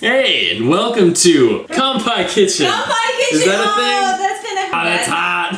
Hey, and welcome to Kanpai Kitchen. Kanpai Kitchen! Is that a thing? Oh, that's gonna happen. Oh, that's hot.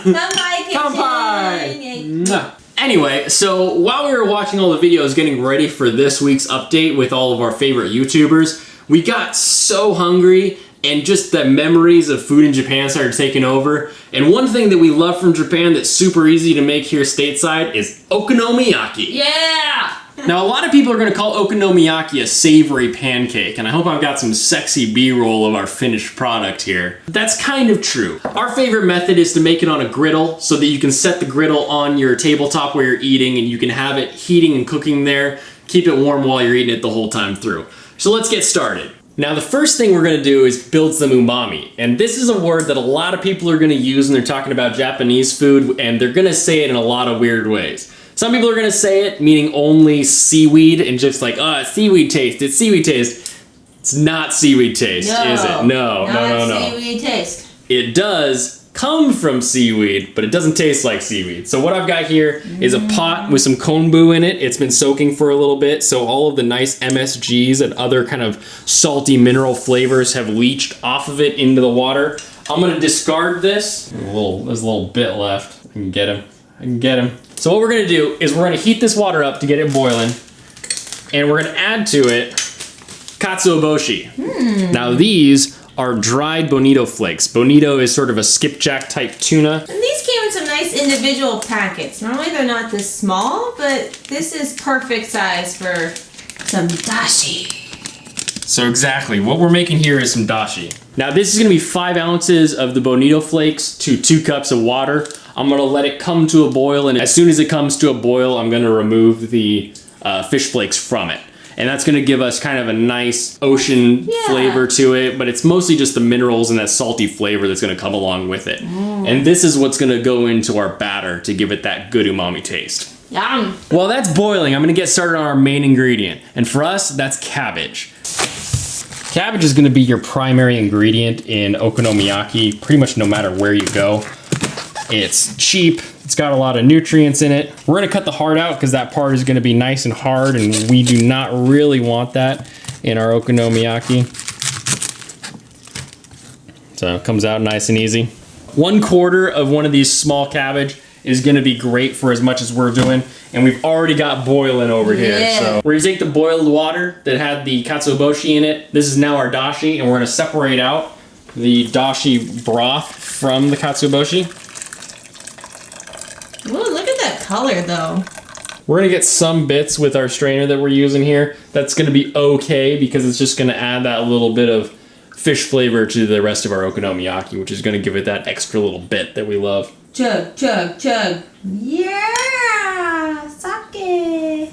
Kanpai Kitchen! Kanpai! Anyway, so while we were watching all the videos getting ready for this week's update with all of our favorite YouTubers, we got so hungry and just the memories of food in Japan started taking over. And one thing that we love from Japan that's super easy to make here stateside is okonomiyaki. Yeah! Now, a lot of people are gonna call okonomiyaki a savory pancake, and I hope I've got some sexy B-roll of our finished product here. That's kind of true. Our favorite method is to make it on a griddle so that you can set the griddle on your tabletop where you're eating and you can have it heating and cooking there. Keep it warm while you're eating it the whole time through. So let's get started. Now, the first thing we're gonna do is build some umami. And this is a word that a lot of people are gonna use when they're talking about Japanese food, and they're gonna say it in a lot of weird ways. Some people are gonna say it meaning only seaweed and just like, it's seaweed taste, it's seaweed taste. It's not seaweed taste, is it? No. Seaweed taste. It does come from seaweed, but it doesn't taste like seaweed. So what I've got here is a pot with some konbu in it. It's been soaking for a little bit, so all of the nice MSGs and other kind of salty mineral flavors have leached off of it into the water. I'm gonna discard this. There's a little bit left. I can get him. So what we're gonna do is we're gonna heat this water up to get it boiling, and we're gonna add to it Katsuobushi. Now these are dried bonito flakes. Bonito is sort of a skipjack type tuna. And these came in some nice individual packets. Normally they're not this small, but this is perfect size for some dashi. So exactly, what we're making here is some dashi. Now this is gonna be 5 ounces of the bonito flakes to 2 cups of water. I'm gonna let it come to a boil, and as soon as it comes to a boil, I'm gonna remove the fish flakes from it. And that's gonna give us kind of a nice ocean flavor to it, but it's mostly just the minerals and that salty flavor that's gonna come along with it. And this is what's gonna go into our batter to give it that good umami taste. Yum. While that's boiling, I'm gonna get started on our main ingredient. And for us, that's cabbage. Cabbage is gonna be your primary ingredient in okonomiyaki, pretty much no matter where you go. It's cheap, it's got a lot of nutrients in it. We're gonna cut the heart out because that part is gonna be nice and hard, and we do not really want that in our okonomiyaki. So it comes out nice and easy. 1/4 of one of these small cabbage is gonna be great for as much as we're doing, and we've already got boiling over here. So we're gonna take the boiled water that had the Katsuobushi in it. This is now our dashi, and we're gonna separate out the dashi broth from the Katsuobushi. Ooh, look at that color though. We're gonna get some bits with our strainer that we're using here. That's gonna be okay because it's just gonna add that little bit of fish flavor to the rest of our okonomiyaki, which is gonna give it that extra little bit that we love. Chug, chug, chug. Yeah! Sake!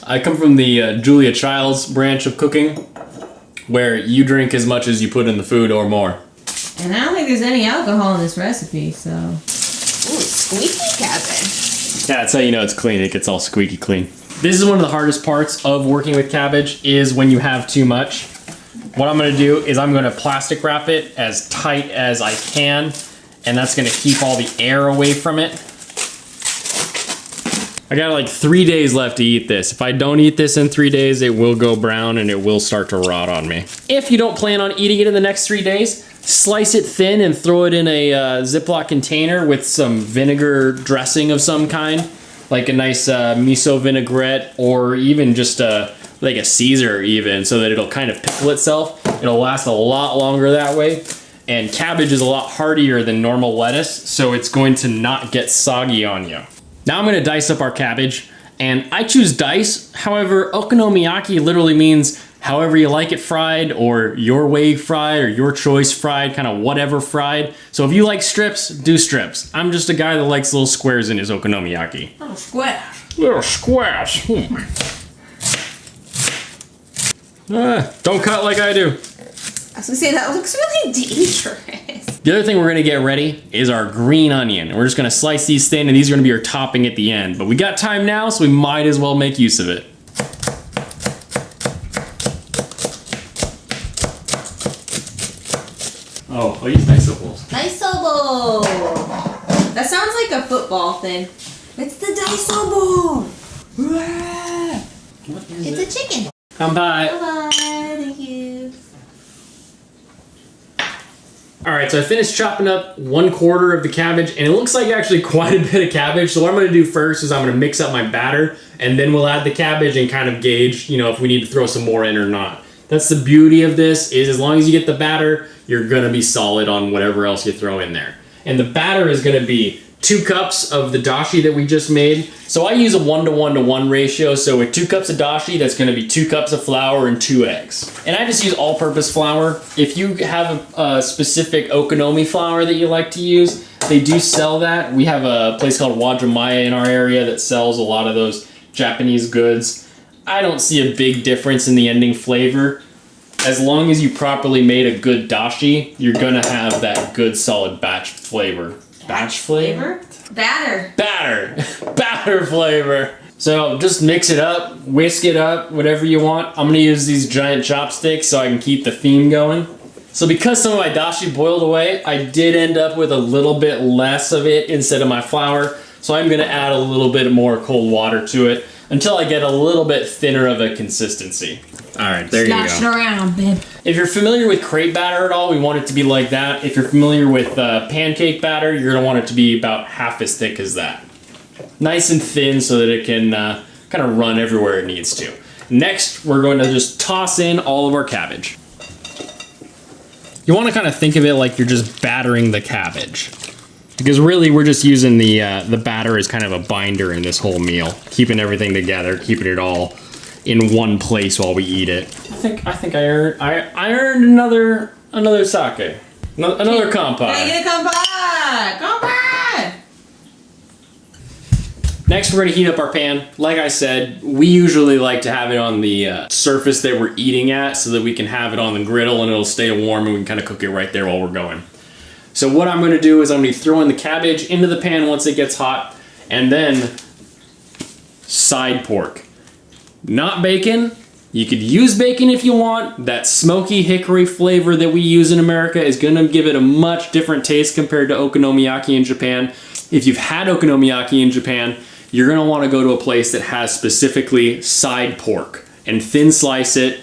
I come from the Julia Childs branch of cooking, where you drink as much as you put in the food or more. And I don't think there's any alcohol in this recipe, so... Ooh, squeaky cabbage. Yeah, that's how you know it's clean. It gets all squeaky clean. This is one of the hardest parts of working with cabbage, is when you have too much. What I'm gonna do is I'm gonna plastic wrap it as tight as I can, and that's gonna keep all the air away from it. I got like 3 days left to eat this. If I don't eat this in 3 days, it will go brown and it will start to rot on me. If you don't plan on eating it in the next 3 days, slice it thin and throw it in a Ziploc container with some vinegar dressing of some kind, like a nice miso vinaigrette, or even just like a Caesar even, so that it'll kind of pickle itself. It'll last a lot longer that way. And cabbage is a lot hardier than normal lettuce, so it's going to not get soggy on you. Now I'm gonna dice up our cabbage, and I choose dice. However, okonomiyaki literally means however you like it fried, or your way fried, or your choice fried, kind of whatever fried. So if you like strips, do strips. I'm just a guy that likes little squares in his okonomiyaki. Little squares. Little squares. Don't cut like I do. I was gonna say, that looks really dangerous. The other thing we're gonna get ready is our green onion. We're just gonna slice these thin, and these are gonna be our topping at the end. But we got time now, so we might as well make use of it. Oh, I'll use Daisobo. Daisobo! That sounds like a football thing. It's the Daisobo! What is it? It's a chicken. Kanpai. Bye-bye. Thank you. All right, so I finished chopping up 1/4 of the cabbage, and it looks like actually quite a bit of cabbage. So what I'm gonna do first is I'm gonna mix up my batter, and then we'll add the cabbage and kind of gauge, you know, if we need to throw some more in or not. That's the beauty of this, is as long as you get the batter, you're gonna be solid on whatever else you throw in there. And the batter is gonna be 2 cups of the dashi that we just made. So I use a 1:1:1 ratio. So with 2 cups of dashi, that's gonna be 2 cups of flour and 2 eggs. And I just use all-purpose flour. If you have a specific okonomi flour that you like to use, they do sell that. We have a place called Wajimaya in our area that sells a lot of those Japanese goods. I don't see a big difference in the ending flavor. As long as you properly made a good dashi, you're gonna have that good solid batch flavor. Batch flavor? Batter. Batter. Batter flavor. So just mix it up, whisk it up, whatever you want. I'm gonna use these giant chopsticks so I can keep the theme going. So because some of my dashi boiled away, I did end up with a little bit less of it instead of my flour. So I'm gonna add a little bit more cold water to it until I get a little bit thinner of a consistency. All right, there you go. Slosh it around, babe. If you're familiar with crepe batter at all, we want it to be like that. If you're familiar with pancake batter, you're gonna want it to be about half as thick as that. Nice and thin so that it can kind of run everywhere it needs to. Next, we're going to just toss in all of our cabbage. You wanna kind of think of it like you're just battering the cabbage. Because really, we're just using the batter as kind of a binder in this whole meal. Keeping everything together, keeping it all in one place while we eat it. I think I earned another sake. Another kanpai. Can I get a kanpai? Kanpai! Next, we're gonna heat up our pan. Like I said, we usually like to have it on the surface that we're eating at so that we can have it on the griddle and it'll stay warm and we can kind of cook it right there while we're going. So what I'm gonna do is I'm gonna throw in the cabbage into the pan once it gets hot, and then side pork. Not bacon. You could use bacon if you want. That smoky hickory flavor that we use in America is gonna give it a much different taste compared to okonomiyaki in Japan. If you've had okonomiyaki in Japan, you're gonna wanna go to a place that has specifically side pork and thin slice it.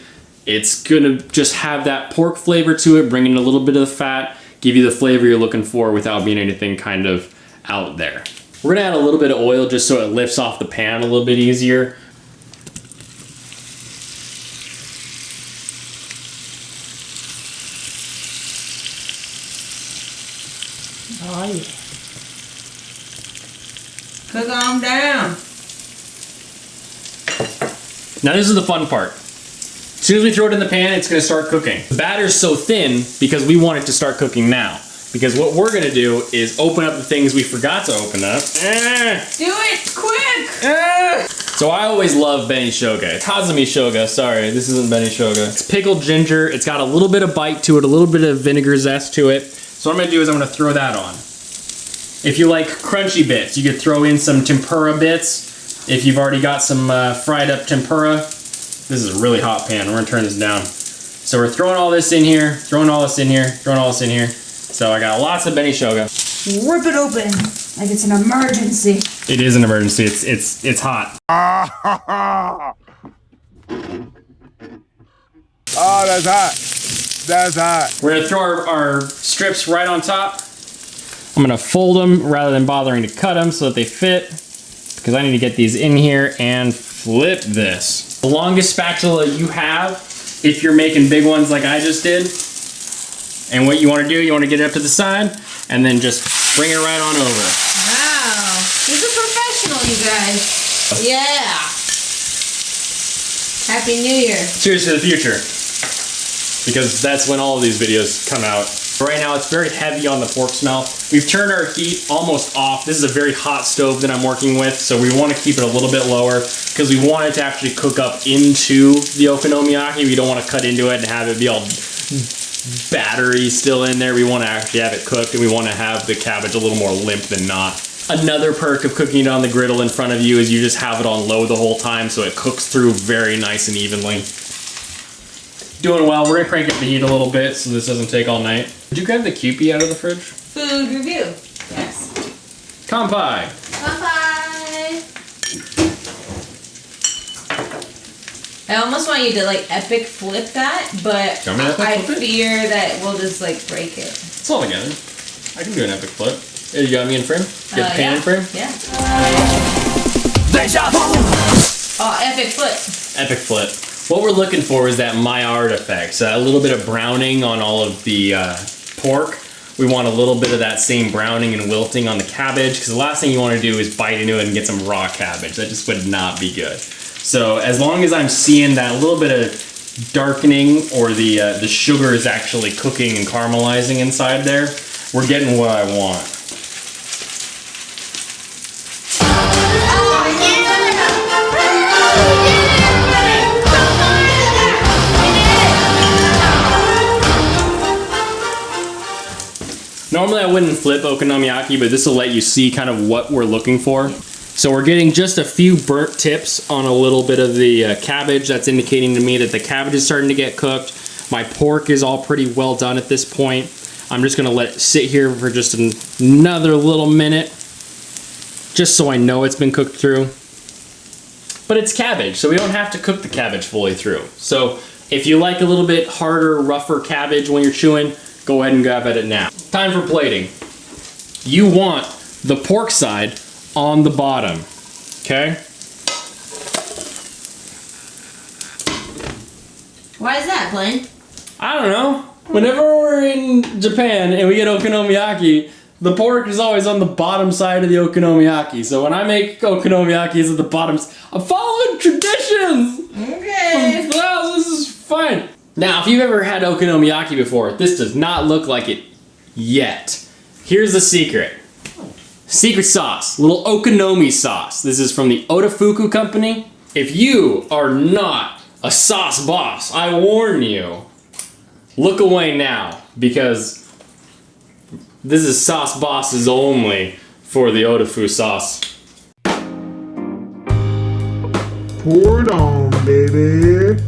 It's gonna just have that pork flavor to it, bring in a little bit of the fat, give you the flavor you're looking for without being anything kind of out there. We're gonna add a little bit of oil just so it lifts off the pan a little bit easier. Oh yeah. Cook them down. Now this is the fun part. As soon as we throw it in the pan, it's gonna start cooking. The batter's so thin because we want it to start cooking now. Because what we're gonna do is open up the things we forgot to open up. Do it quick! So I always love beni shoga. Kazumi shoga, sorry, this isn't beni shoga. It's pickled ginger. It's got a little bit of bite to it, a little bit of vinegar zest to it. So what I'm gonna do is I'm gonna throw that on. If you like crunchy bits, you could throw in some tempura bits. If you've already got some fried up tempura, this is a really hot pan. We're gonna turn this down. So we're throwing all this in here, throwing all this in here, throwing all this in here. So I got lots of beni shoga. Rip it open like it's an emergency. It is an emergency. It's hot. Oh, that's hot. That's hot. We're gonna throw our strips right on top. I'm gonna fold them rather than bothering to cut them so that they fit, because I need to get these in here and flip this. The longest spatula you have, if you're making big ones like I just did, and what you wanna do, you wanna get it up to the side, and then just bring it right on over. Wow. He's a professional, you guys. Yeah. Happy New Year. Cheers to the future. Because that's when all of these videos come out. Right now it's very heavy on the pork smell. We've turned our heat almost off. This is a very hot stove that I'm working with, so we want to keep it a little bit lower because we want it to actually cook up into the okonomiyaki. We don't want to cut into it and have it be all battery still in there. We want to actually have it cooked, and we want to have the cabbage a little more limp than not. Another perk of cooking it on the griddle in front of you is you just have it on low the whole time so it cooks through very nice and evenly. Doing well. We're gonna crank up the heat a little bit so this doesn't take all night. Did you grab the Kewpie out of the fridge? Food review. Yes. Kanpai! Bye-bye. I almost want you to like epic flip that, but You want me to I epic flip it? fear that we'll just like break it. It's all together. I can do an epic flip. Here, you got me in frame? Get the pan in frame? Yeah. Oh, epic flip. Epic flip. What we're looking for is that Maillard effect. So a little bit of browning on all of the pork. We want a little bit of that same browning and wilting on the cabbage, because the last thing you want to do is bite into it and get some raw cabbage. That just would not be good. So as long as I'm seeing that little bit of darkening, or the sugar is actually cooking and caramelizing inside there, we're getting what I want. Normally I wouldn't flip okonomiyaki, but this will let you see kind of what we're looking for. So we're getting just a few burnt tips on a little bit of the cabbage. That's indicating to me that the cabbage is starting to get cooked. My pork is all pretty well done at this point. I'm just gonna let it sit here for just another little minute, just so I know it's been cooked through. But it's cabbage, so we don't have to cook the cabbage fully through. So if you like a little bit harder, rougher cabbage when you're chewing, go ahead and grab at it now. Time for plating. You want the pork side on the bottom, okay? Why is that, Blaine? I don't know. Whenever we're in Japan and we get okonomiyaki, the pork is always on the bottom side of the okonomiyaki. So when I make okonomiyakis at the bottoms, I'm following traditions! Okay. Well, this is fine. Now, if you've ever had okonomiyaki before, this does not look like it yet. Here's the secret. Secret sauce, little okonomi sauce. This is from the Otofuku company. If you are not a sauce boss, I warn you, look away now, because this is sauce bosses only for the Otofu sauce. Pour it on, baby.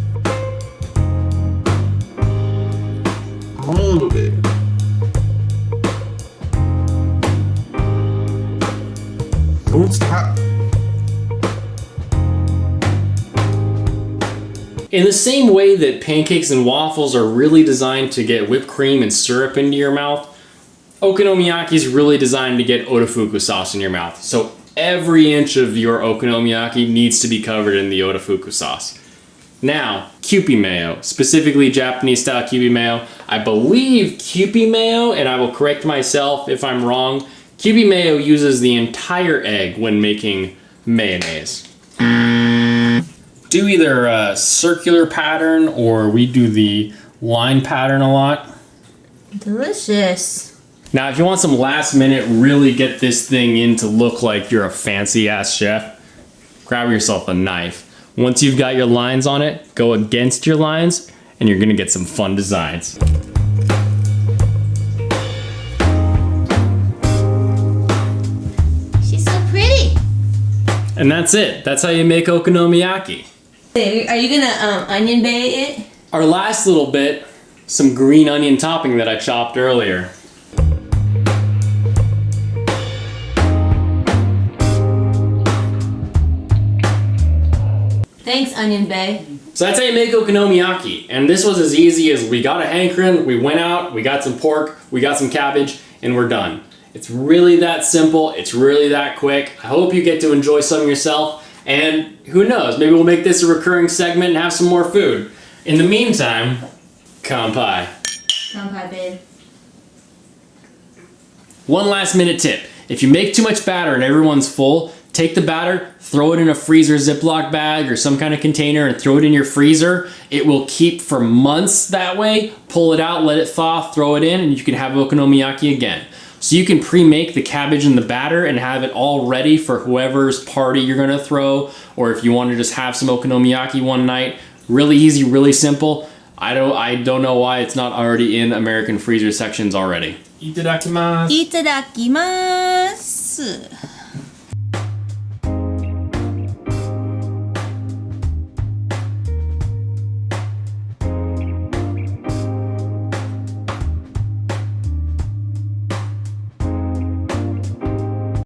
All of it. Don't stop. In the same way that pancakes and waffles are really designed to get whipped cream and syrup into your mouth, okonomiyaki is really designed to get Otofuku sauce in your mouth. So every inch of your okonomiyaki needs to be covered in the Otofuku sauce. Now, Kewpie mayo, specifically Japanese style Kewpie mayo. I believe Kewpie mayo, and I will correct myself if I'm wrong, Kewpie mayo uses the entire egg when making mayonnaise. Do either a circular pattern, or we do the line pattern a lot. Delicious. Now, if you want some last minute, really get this thing in to look like you're a fancy ass chef, grab yourself a knife. Once you've got your lines on it, go against your lines, and you're gonna get some fun designs. She's so pretty. And that's it. That's how you make okonomiyaki. Hey, are you gonna onion bay it? Our last little bit, some green onion topping that I chopped earlier. Thanks, onion bay. So that's how you make okonomiyaki. And this was as easy as we got a hankering, we went out, we got some pork, we got some cabbage, and we're done. It's really that simple, it's really that quick. I hope you get to enjoy some yourself, and who knows, maybe we'll make this a recurring segment and have some more food. In the meantime, kanpai. Kanpai, babe. One last minute tip. If you make too much batter and everyone's full, take the batter, throw it in a freezer Ziploc bag or some kind of container and throw it in your freezer. It will keep for months that way. Pull it out, let it thaw, throw it in, and you can have okonomiyaki again. So you can pre-make the cabbage and the batter and have it all ready for whoever's party you're gonna throw, or if you want to just have some okonomiyaki one night. Really easy, really simple. I don't know why it's not already in American freezer sections already. Itadakimasu. いただきます。